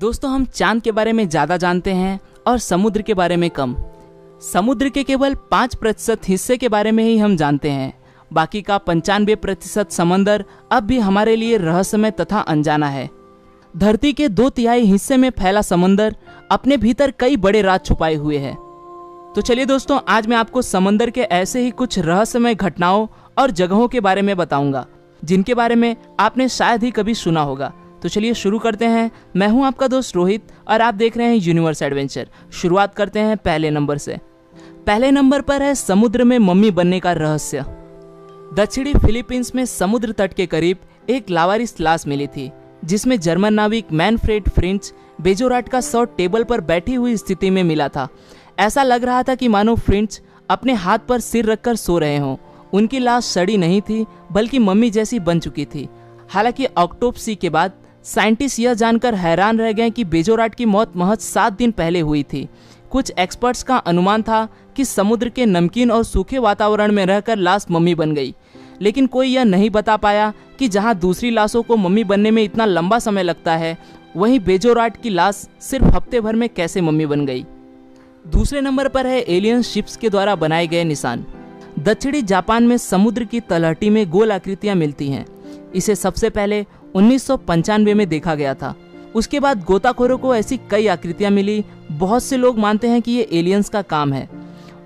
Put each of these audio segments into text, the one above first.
दोस्तों, हम चांद के बारे में ज़्यादा जानते हैं और समुद्र के बारे में कम। समुद्र के केवल 5% हिस्से के बारे में ही हम जानते हैं। बाकी का 95% समंदर अब भी हमारे लिए रहस्यमय तथा अनजाना है। धरती के 2/3 हिस्से में फैला समंदर अपने भीतर कई बड़े राज छुपाए हुए है। तो चलिए दोस्तों, आज मैं आपको समंदर के ऐसे ही कुछ रहस्यमय घटनाओं और जगहों के बारे में बताऊंगा जिनके बारे में आपने शायद ही कभी सुना होगा। तो चलिए शुरू करते हैं। मैं हूं आपका दोस्त रोहित और आप देख रहे हैं यूनिवर्स एडवेंचर। शुरुआत करते हैं पहले नंबर से। पहले नंबर पर है समुद्र में मम्मी बनने का रहस्य। दक्षिणी फिलीपींस में समुद्र तट के करीब एक लावारिस लाश मिली थी जिसमें जर्मन नाविक मैनफ्रेड फ्रिंच बेजोराट का शव टेबल पर बैठी हुई स्थिति में मिला था। ऐसा लग रहा था कि मानो फ्रिंच अपने हाथ पर सिर रखकर सो रहे हों। उनकी लाश सड़ी नहीं थी बल्कि मम्मी जैसी बन चुकी थी। हालांकि ऑटोप्सी के बाद साइंटिस्ट यह जानकर हैरान रह गए कि बेजोराट की मौत महज 7 दिन पहले हुई थी। कुछ एक्सपर्ट्स का अनुमान था कि समुद्र के नमकीन और सूखे वातावरण में रहकर लाश मम्मी बन गई, लेकिन कोई यह नहीं बता पाया कि जहां दूसरी लाशों को मम्मी बनने में इतना लंबा समय लगता है, वहीं बेजोराट की लाश सिर्फ हफ्ते भर में कैसे मम्मी बन गई। दूसरे नंबर पर है एलियन शिप्स के द्वारा बनाए गए निशान। दक्षिणी जापान में समुद्र की तलहटी में गोल आकृतियां मिलती हैं। इसे सबसे पहले 1995 में देखा गया था। उसके बाद गोताखोरों को ऐसी कई आकृतियां मिली। बहुत से लोग मानते हैं कि ये एलियंस का काम है।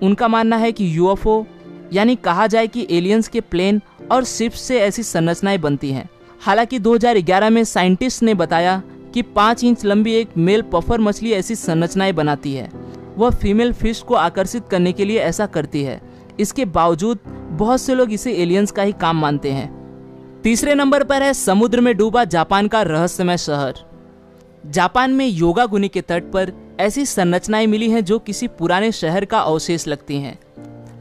उनका मानना है कि यूएफओ यानी कहा जाए कि एलियंस के प्लेन और शिप्स से ऐसी संरचनाएं बनती हैं। हालांकि 2011 में साइंटिस्ट ने बताया कि 5 इंच लंबी एक मेल पफर मछली ऐसी संरचनाएं बनाती है। वह फीमेल फिश को आकर्षित करने के लिए ऐसा करती है। इसके बावजूद बहुत से लोग इसे एलियंस का ही काम मानते हैं। तीसरे नंबर पर है समुद्र में डूबा जापान का रहस्यमय शहर। जापान में योगागुनी के तट पर ऐसी संरचनाएं मिली हैं जो किसी पुराने शहर का अवशेष लगती हैं।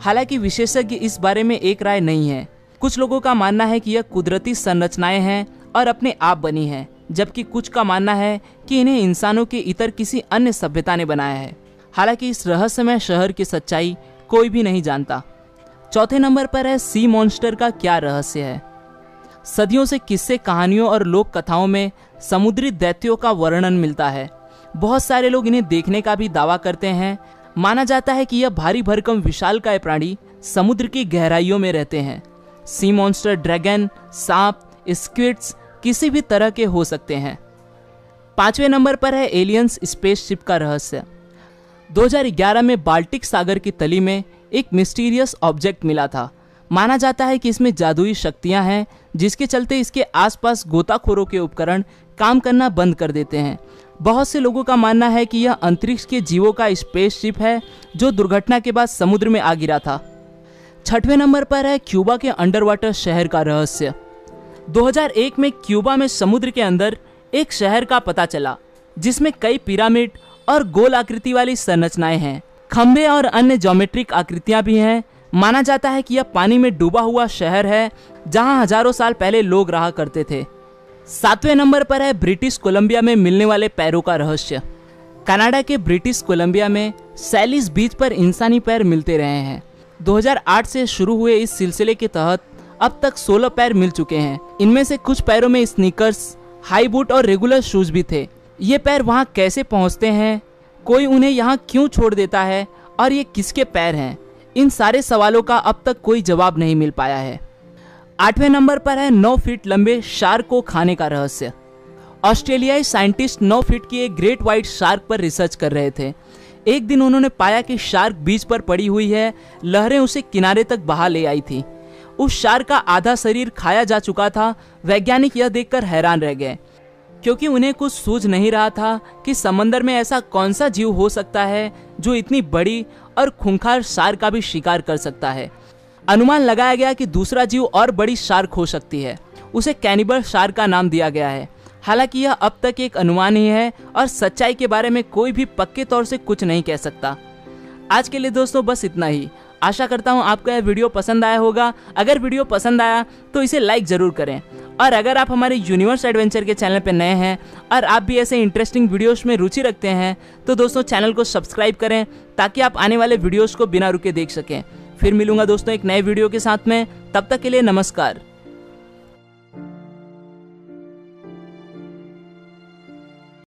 हालांकि विशेषज्ञ इस बारे में एक राय नहीं है। कुछ लोगों का मानना है कि यह कुदरती संरचनाएं हैं और अपने आप बनी हैं, जबकि कुछ का मानना है कि इन्हें इंसानों के इतर किसी अन्य सभ्यता ने बनाया है। हालांकि इस रहस्यमय शहर की सच्चाई कोई भी नहीं जानता। चौथे नंबर पर है सी मॉन्स्टर का क्या रहस्य है। सदियों से किस्से, कहानियों और लोक कथाओं में समुद्री दैत्यों का वर्णन मिलता है। बहुत सारे लोग इन्हें देखने का भी दावा करते हैं। माना जाता है कि यह भारी भरकम विशालकाय प्राणी समुद्र की गहराइयों में रहते हैं। सी मॉन्स्टर ड्रैगन, सांप, स्क्विड्स किसी भी तरह के हो सकते हैं। पांचवें नंबर पर है एलियंस स्पेसशिप का रहस्य। 2011 में बाल्टिक सागर की तली में एक मिस्टीरियस ऑब्जेक्ट मिला था। माना जाता है कि इसमें जादुई शक्तियां हैं, जिसके चलते इसके आसपास गोताखोरों के उपकरण काम करना बंद कर देते हैं। बहुत से लोगों का मानना है कि यह अंतरिक्ष के जीवों का स्पेसशिप है जो दुर्घटना के बाद समुद्र में आ गिरा था। छठवें नंबर पर है क्यूबा के अंडर वाटर शहर का रहस्य। 2001 में क्यूबा में समुद्र के अंदर एक शहर का पता चला जिसमें कई पिरामिड और गोल आकृति वाली संरचनाएं हैं। खंभे और अन्य ज्योमेट्रिक आकृतियां भी हैं। माना जाता है कि यह पानी में डूबा हुआ शहर है जहां हजारों साल पहले लोग रहा करते थे। 7वें नंबर पर है ब्रिटिश कोलंबिया में मिलने वाले पैरों का रहस्य। कनाडा के ब्रिटिश कोलंबिया में सैलिस बीच पर इंसानी पैर मिलते रहे हैं। 2008 से शुरू हुए इस सिलसिले के तहत अब तक 16 पैर मिल चुके हैं। इनमें से कुछ पैरों में स्नीकर्स, हाई बूट और रेगुलर शूज भी थे। ये पैर वहां कैसे पहुंचते हैं, कोई उन्हें यहाँ क्यों छोड़ देता है और ये किसके पैर हैं, इन सारे सवालों का अब तक कोई जवाब नहीं मिल पाया है। 8वें नंबर पर है 9 फीट लंबे शार्क को खाने का रहस्य। ऑस्ट्रेलियाई साइंटिस्ट 9 फीट की एक ग्रेट व्हाइट शार्क पर रिसर्च कर रहे थे। एक दिन उन्होंने पाया कि शार्क बीच पर पड़ी हुई है। लहरें उसे किनारे तक बहा ले आई थी। उस शार्क का आधा शरीर खाया जा चुका था। वैज्ञानिक यह देखकर हैरान रह गए, क्योंकि उन्हें कुछ सूझ नहीं रहा था कि समंदर में ऐसा कौन सा जीव हो सकता है जो इतनी बड़ी और खूंखार शार्क का भी शिकार कर सकता है। अनुमान लगाया गया कि दूसरा जीव और बड़ी शार्क हो सकती है। उसे कैनिबल शार्क का नाम दिया गया है। हालांकि यह अब तक एक अनुमान ही है और सच्चाई के बारे में कोई भी पक्के तौर से कुछ नहीं कह सकता। आज के लिए दोस्तों बस इतना ही। आशा करता हूँ आपको यह वीडियो पसंद आया होगा। अगर वीडियो पसंद आया तो इसे लाइक जरूर करें, और अगर आप हमारे यूनिवर्स एडवेंचर के चैनल पर नए हैं और आप भी ऐसे इंटरेस्टिंग वीडियोस में रुचि रखते हैं तो दोस्तों चैनल को सब्सक्राइब करें ताकि आप आने वाले वीडियोस को बिना रुके देख सकें। फिर मिलूंगा दोस्तों एक नए वीडियो के साथ में। तब तक के लिए नमस्कार।